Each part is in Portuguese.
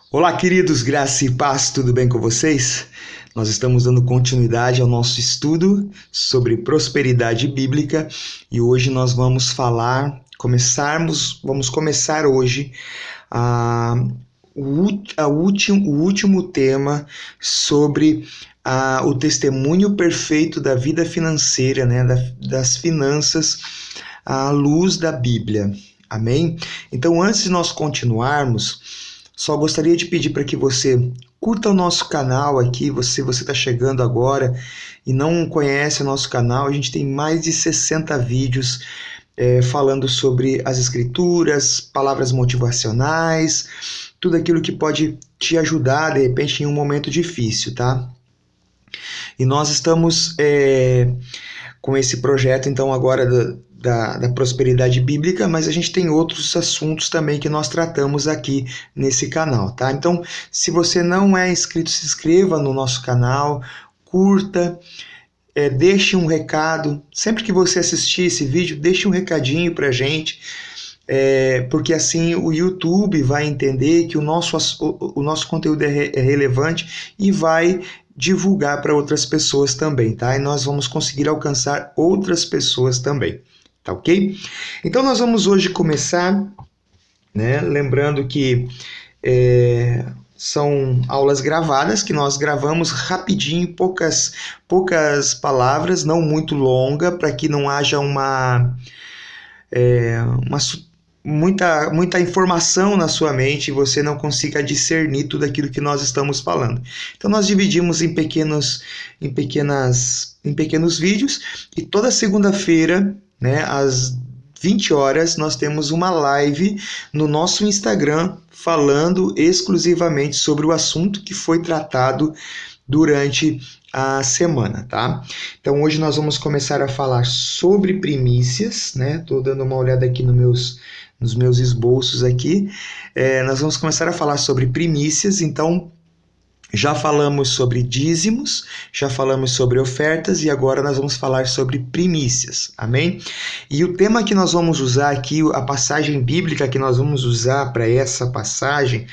Olá, queridos, graça e paz, tudo bem com vocês? Nós estamos dando continuidade ao nosso estudo sobre prosperidade bíblica e hoje nós vamos começar hoje o último tema sobre o testemunho perfeito da vida financeira, né, das finanças à luz da Bíblia. Amém? Então, antes de nós continuarmos, só gostaria de pedir para que você curta o nosso canal aqui, você está chegando agora e não conhece o nosso canal, a gente tem mais de 60 vídeos falando sobre as escrituras, palavras motivacionais, tudo aquilo que pode te ajudar, de repente, em um momento difícil, tá? E nós estamos com esse projeto, então, agora da prosperidade bíblica, mas a gente tem outros assuntos também que nós tratamos aqui nesse canal, tá? Então, se você não é inscrito, se inscreva no nosso canal, curta, deixe um recado. Sempre que você assistir esse vídeo, deixe um recadinho pra gente, porque assim o YouTube vai entender que o nosso conteúdo é relevante e vai divulgar para outras pessoas também, tá? E nós vamos conseguir alcançar outras pessoas também. Tá ok? Então nós vamos hoje começar, né? Lembrando que são aulas gravadas, que nós gravamos rapidinho, poucas palavras, não muito longa, para que não haja muita informação na sua mente e você não consiga discernir tudo aquilo que nós estamos falando. Então nós dividimos em pequenos vídeos e toda segunda-feira, né, às 20 horas, nós temos uma live no nosso Instagram falando exclusivamente sobre o assunto que foi tratado durante a semana, tá? Então hoje nós vamos começar a falar sobre primícias, né? Tô dando uma olhada aqui nos meus esboços aqui. Nós vamos começar a falar sobre primícias, então já falamos sobre dízimos, já falamos sobre ofertas e agora nós vamos falar sobre primícias, amém? E o tema que nós vamos usar aqui, a passagem bíblica que nós vamos usar para essa passagem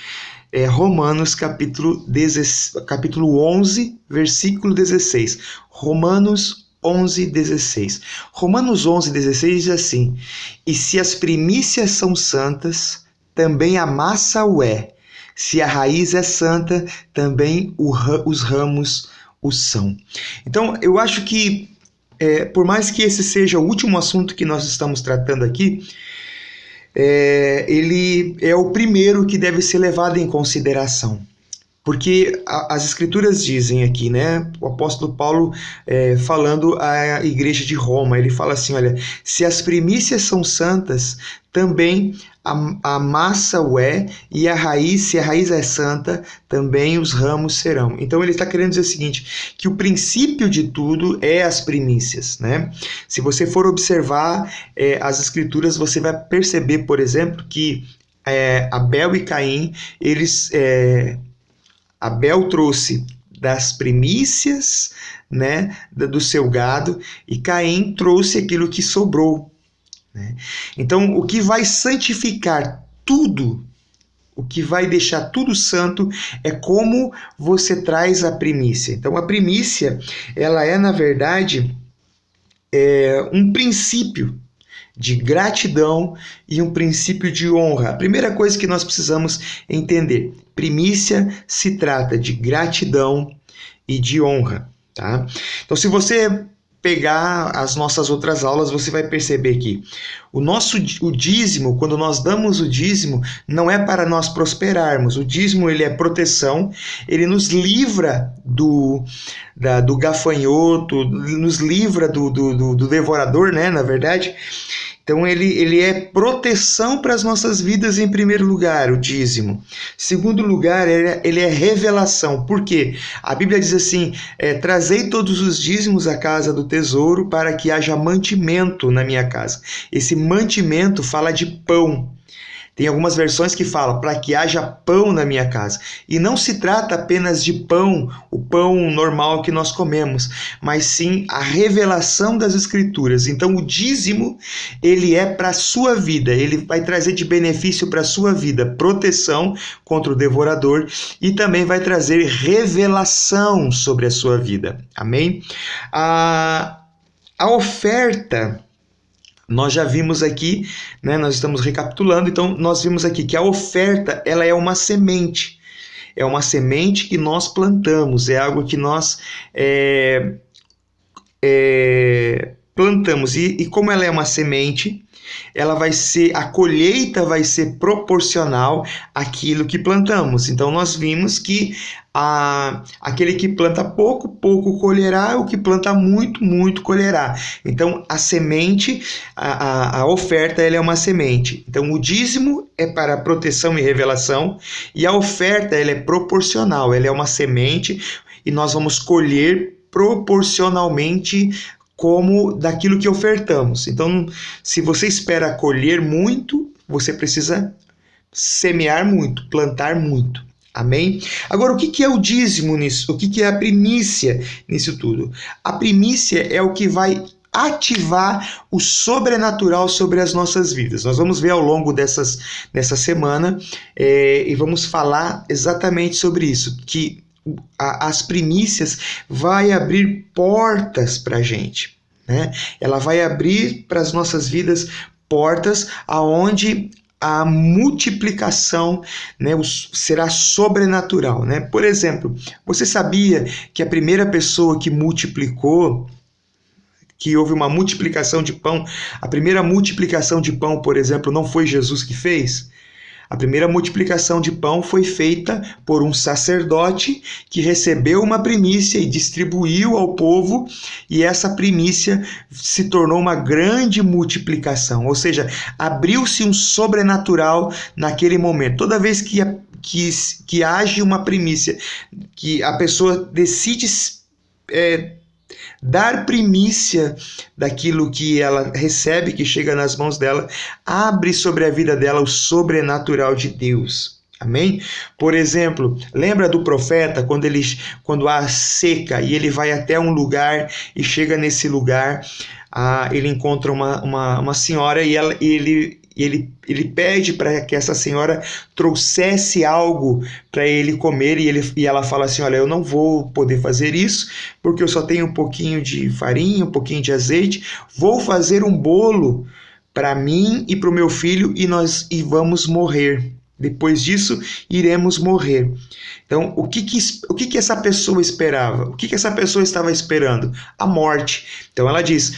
é Romanos capítulo 11, versículo 16. Romanos 11, 16. Romanos 11, 16 diz assim: e se as primícias são santas, também a massa o é. Se a raiz é santa, também os ramos o são. Então, eu acho que, por mais que esse seja o último assunto que nós estamos tratando aqui, ele é o primeiro que deve ser levado em consideração. Porque as escrituras dizem aqui, né, o apóstolo Paulo falando à igreja de Roma, ele fala assim, olha, se as primícias são santas, também a massa o é, e se a raiz é santa, também os ramos serão. Então ele está querendo dizer o seguinte, que o princípio de tudo é as primícias, né? Se você for observar as escrituras, você vai perceber, por exemplo, que Abel e Caim, Abel trouxe das primícias, né, do seu gado, e Caim trouxe aquilo que sobrou, né? Então, o que vai santificar tudo, o que vai deixar tudo santo, é como você traz a primícia. Então, a primícia, ela é, na verdade, um princípio de gratidão e um princípio de honra. A primeira coisa que nós precisamos entender, primícia se trata de gratidão e de honra, tá? Então, se você pegar as nossas outras aulas, você vai perceber que o dízimo, quando nós damos o dízimo, não é para nós prosperarmos. O dízimo, ele é proteção, ele nos livra do gafanhoto, nos livra do devorador, né, na verdade. Então ele é proteção para as nossas vidas em primeiro lugar, o dízimo. Segundo lugar, ele é revelação. Por quê? A Bíblia diz assim, trazei todos os dízimos à casa do tesouro para que haja mantimento na minha casa. Esse mantimento fala de pão. Tem algumas versões que falam para que haja pão na minha casa. E não se trata apenas de pão, o pão normal que nós comemos, mas sim a revelação das Escrituras. Então o dízimo, ele é para a sua vida, ele vai trazer de benefício para a sua vida proteção contra o devorador e também vai trazer revelação sobre a sua vida. Amém? A oferta, nós já vimos aqui, né, nós estamos recapitulando, então nós vimos aqui que a oferta, ela é uma semente. É uma semente que nós plantamos, é algo que nós plantamos. E como ela é uma semente, ela vai ser, a colheita vai ser proporcional àquilo que plantamos. Então nós vimos que aquele que planta pouco, pouco colherá, o que planta muito, muito colherá. Então a semente, a oferta, ela é uma semente. Então o dízimo é para proteção e revelação, e a oferta, ela é proporcional, ela é uma semente, e nós vamos colher proporcionalmente como daquilo que ofertamos. Então, se você espera colher muito, você precisa semear muito, plantar muito. Amém? Agora, o que é o dízimo nisso? O que é a primícia nisso tudo? A primícia é o que vai ativar o sobrenatural sobre as nossas vidas. Nós vamos ver ao longo dessa semana e vamos falar exatamente sobre isso, que as primícias vai abrir portas para a gente, né? Ela vai abrir para as nossas vidas portas aonde a multiplicação, né, será sobrenatural, né? Por exemplo, você sabia que a primeira pessoa que multiplicou, que houve uma multiplicação de pão, a primeira multiplicação de pão, por exemplo, não foi Jesus que fez? A primeira multiplicação de pão foi feita por um sacerdote que recebeu uma primícia e distribuiu ao povo, e essa primícia se tornou uma grande multiplicação, ou seja, abriu-se um sobrenatural naquele momento. Toda vez que age uma primícia, que a pessoa decide dar primícia daquilo que ela recebe, que chega nas mãos dela, abre sobre a vida dela o sobrenatural de Deus. Amém? Por exemplo, lembra do profeta quando há seca e ele vai até um lugar e chega nesse lugar, ele encontra uma senhora e ele pede para que essa senhora trouxesse algo para ele comer, e ela fala assim: olha, eu não vou poder fazer isso porque eu só tenho um pouquinho de farinha, um pouquinho de azeite, vou fazer um bolo para mim e para o meu filho e vamos morrer. Depois disso, iremos morrer. Então, o que essa pessoa esperava? O que essa pessoa estava esperando? A morte. Então ela diz: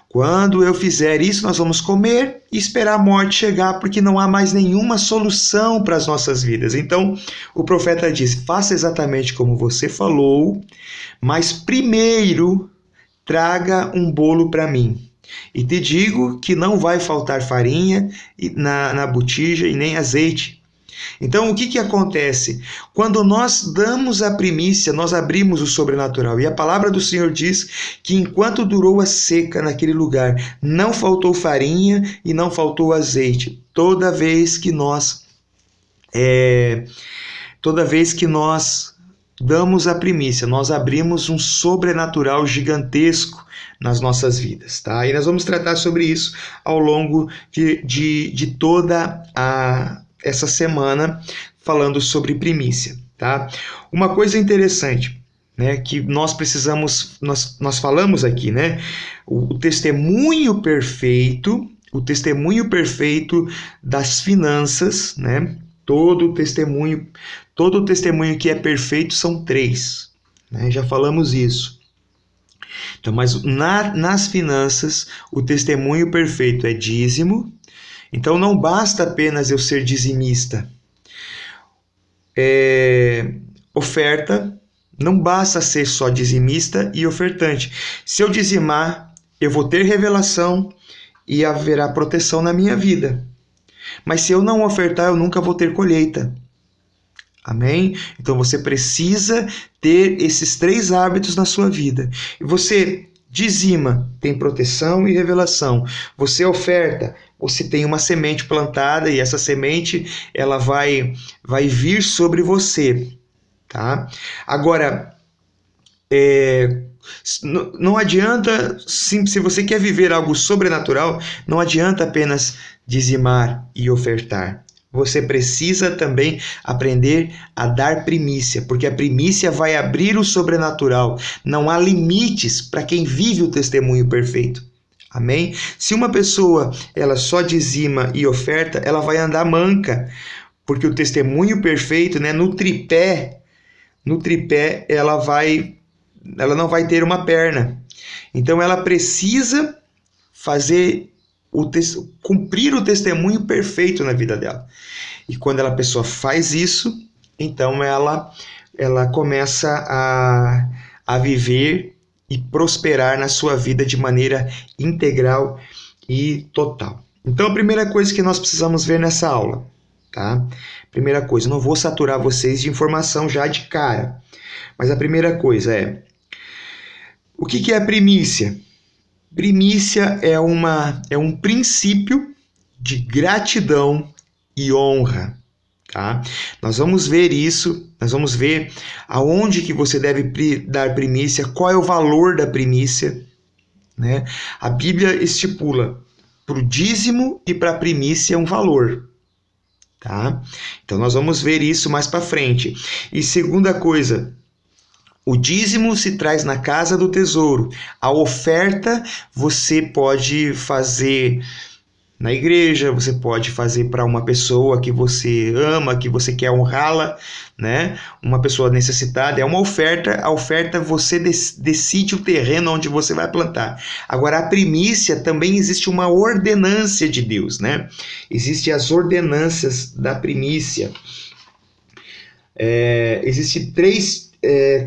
quando eu fizer isso, nós vamos comer e esperar a morte chegar, porque não há mais nenhuma solução para as nossas vidas. Então, o profeta diz: faça exatamente como você falou, mas primeiro traga um bolo para mim. E te digo que não vai faltar farinha na botija e nem azeite. Então, o que acontece? Quando nós damos a primícia, nós abrimos o sobrenatural. E a palavra do Senhor diz que enquanto durou a seca naquele lugar, não faltou farinha e não faltou azeite. Toda vez que nós damos a primícia, nós abrimos um sobrenatural gigantesco nas nossas vidas, tá? E nós vamos tratar sobre isso ao longo de toda essa semana, falando sobre primícia, tá? Uma coisa interessante, né, que nós precisamos, nós falamos aqui, né? O testemunho perfeito das finanças, né? Todo testemunho que é perfeito são 3, né? Já falamos isso. Então, mas nas finanças, o testemunho perfeito é dízimo. Então, não basta apenas eu ser dizimista. Oferta, não basta ser só dizimista e ofertante. Se eu dizimar, eu vou ter revelação e haverá proteção na minha vida. Mas se eu não ofertar, eu nunca vou ter colheita. Amém? Então você precisa ter esses 3 hábitos na sua vida. E você dizima, tem proteção e revelação. Você oferta, você tem uma semente plantada e essa semente ela vai vir sobre você, tá? Agora, não adianta, se você quer viver algo sobrenatural, não adianta apenas dizimar e ofertar. Você precisa também aprender a dar primícia, porque a primícia vai abrir o sobrenatural. Não há limites para quem vive o testemunho perfeito. Amém? Se uma pessoa ela só dizima e oferta, ela vai andar manca, porque o testemunho perfeito, né, no tripé ela não vai ter uma perna. Então ela precisa cumprir o testemunho perfeito na vida dela. E quando a pessoa faz isso, então ela começa a viver e prosperar na sua vida de maneira integral e total. Então a primeira coisa que nós precisamos ver nessa aula, tá? Primeira coisa, não vou saturar vocês de informação já de cara, mas a primeira coisa é: o que é primícia? Primícia é um princípio de gratidão e honra, tá? Nós vamos ver isso, nós vamos ver aonde que você deve dar primícia, qual é o valor da primícia, né? A Bíblia estipula para o dízimo e para a primícia um valor, tá? Então nós vamos ver isso mais para frente. E segunda coisa, o dízimo se traz na casa do tesouro. A oferta você pode fazer na igreja, você pode fazer para uma pessoa que você ama, que você quer honrá-la, né? Uma pessoa necessitada. É uma oferta. A oferta você decide o terreno onde você vai plantar. Agora, a primícia também existe uma ordenância de Deus, né? Existem as ordenâncias da primícia. Existem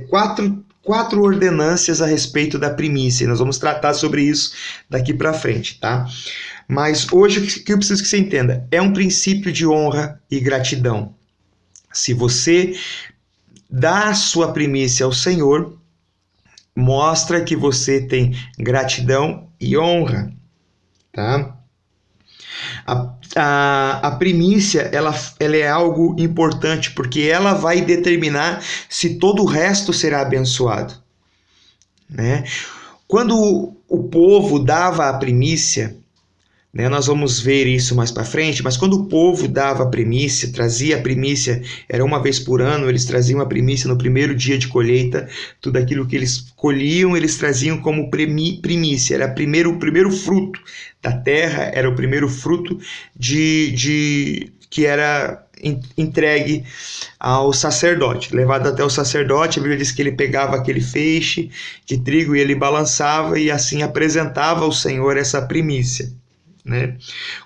quatro ordenâncias a respeito da primícia. Nós vamos tratar sobre isso daqui para frente, tá? Mas hoje o que eu preciso que você entenda é um princípio de honra e gratidão. Se você dá a sua primícia ao Senhor, mostra que você tem gratidão e honra, tá? A primícia ela é algo importante porque ela vai determinar se todo o resto será abençoado, né? Quando o povo dava a primícia, né, nós vamos ver isso mais para frente, mas quando o povo dava a primícia, trazia a primícia, era uma vez por ano, eles traziam a primícia no primeiro dia de colheita, tudo aquilo que eles colhiam, eles traziam como primícia, era o primeiro fruto da terra, era o primeiro fruto que era entregue ao sacerdote, levado até o sacerdote. A Bíblia diz que ele pegava aquele feixe de trigo e ele balançava e assim apresentava ao Senhor essa primícia, né?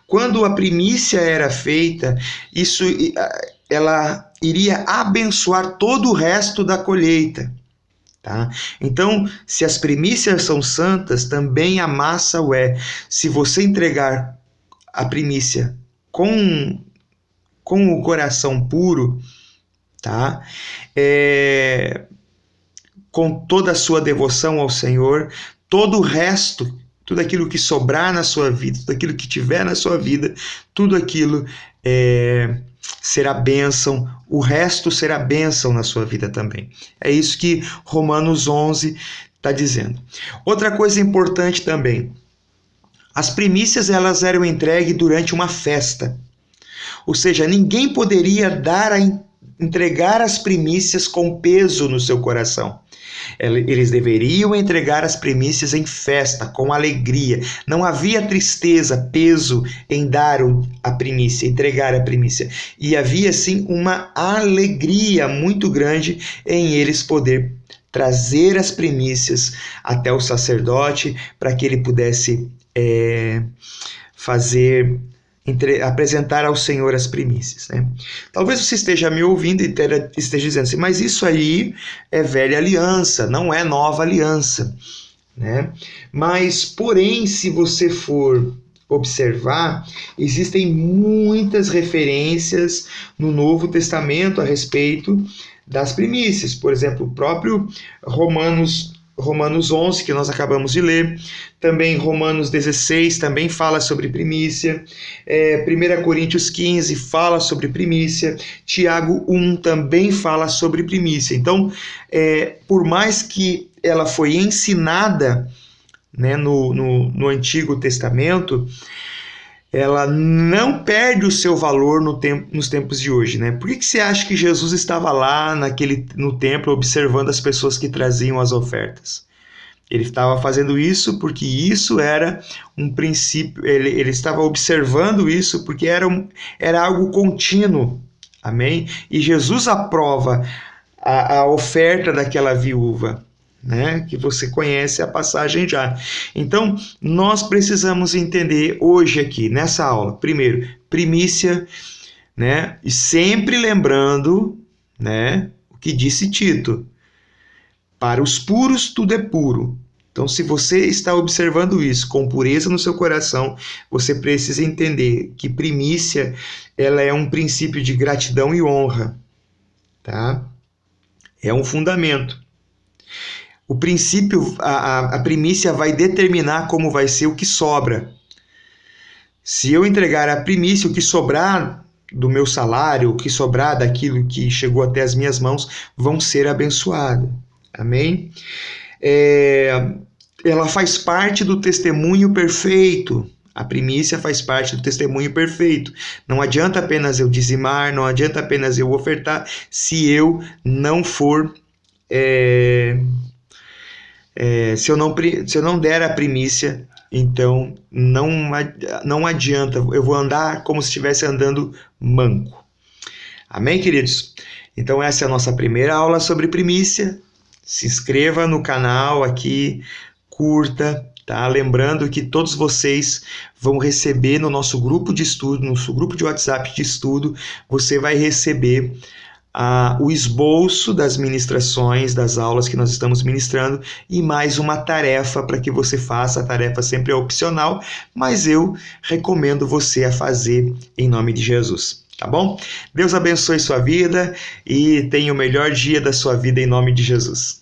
Quando a primícia era feita, ela iria abençoar todo o resto da colheita, tá? Então, se as primícias são santas, também a massa o é. Se você entregar a primícia com o coração puro, tá? Com toda a sua devoção ao Senhor, todo o resto, tudo aquilo que sobrar na sua vida, tudo aquilo que tiver na sua vida, tudo aquilo será bênção, o resto será bênção na sua vida também. É isso que Romanos 11 está dizendo. Outra coisa importante também, as primícias elas eram entregues durante uma festa, ou seja, ninguém poderia entregar as primícias com peso no seu coração. Eles deveriam entregar as primícias em festa, com alegria. Não havia tristeza, peso em dar a primícia, entregar a primícia. E havia, sim, uma alegria muito grande em eles poder trazer as primícias até o sacerdote para que ele pudesse apresentar ao Senhor as primícias, né? Talvez você esteja me ouvindo e esteja dizendo assim, mas isso aí é velha aliança, não é nova aliança, né? Mas, porém, se você for observar, existem muitas referências no Novo Testamento a respeito das primícias. Por exemplo, o próprio Romanos Romanos 11, que nós acabamos de ler, também Romanos 16 também fala sobre primícia, 1 Coríntios 15 fala sobre primícia, Tiago 1 também fala sobre primícia. Então, por mais que ela foi ensinada, né, no Antigo Testamento, ela não perde o seu valor nos tempos de hoje, né? Por que você acha que Jesus estava lá no templo observando as pessoas que traziam as ofertas? Ele estava fazendo isso porque isso era um princípio, ele estava observando isso porque era algo contínuo, amém? E Jesus aprova a oferta daquela viúva, né, que você conhece a passagem já. Então, nós precisamos entender hoje aqui, nessa aula, primeiro, primícia, né, e sempre lembrando, né, o que disse Tito, para os puros tudo é puro. Então, se você está observando isso com pureza no seu coração, você precisa entender que primícia, ela é um princípio de gratidão e honra, tá? É um fundamento. O princípio, a primícia vai determinar como vai ser o que sobra. Se eu entregar a primícia, o que sobrar do meu salário, o que sobrar daquilo que chegou até as minhas mãos, vão ser abençoados. Amém? Ela faz parte do testemunho perfeito. A primícia faz parte do testemunho perfeito. Não adianta apenas eu dizimar, não adianta apenas eu ofertar, se eu não for... se eu não der a primícia, então não adianta, eu vou andar como se estivesse andando manco. Amém, queridos? Então essa é a nossa primeira aula sobre primícia. Se inscreva no canal aqui, curta, tá? Lembrando que todos vocês vão receber no nosso grupo de estudo, no nosso grupo de WhatsApp de estudo, você vai receber o esboço das ministrações, das aulas que nós estamos ministrando e mais uma tarefa para que você faça. A tarefa sempre é opcional, mas eu recomendo você a fazer em nome de Jesus, tá bom? Deus abençoe sua vida e tenha o melhor dia da sua vida em nome de Jesus.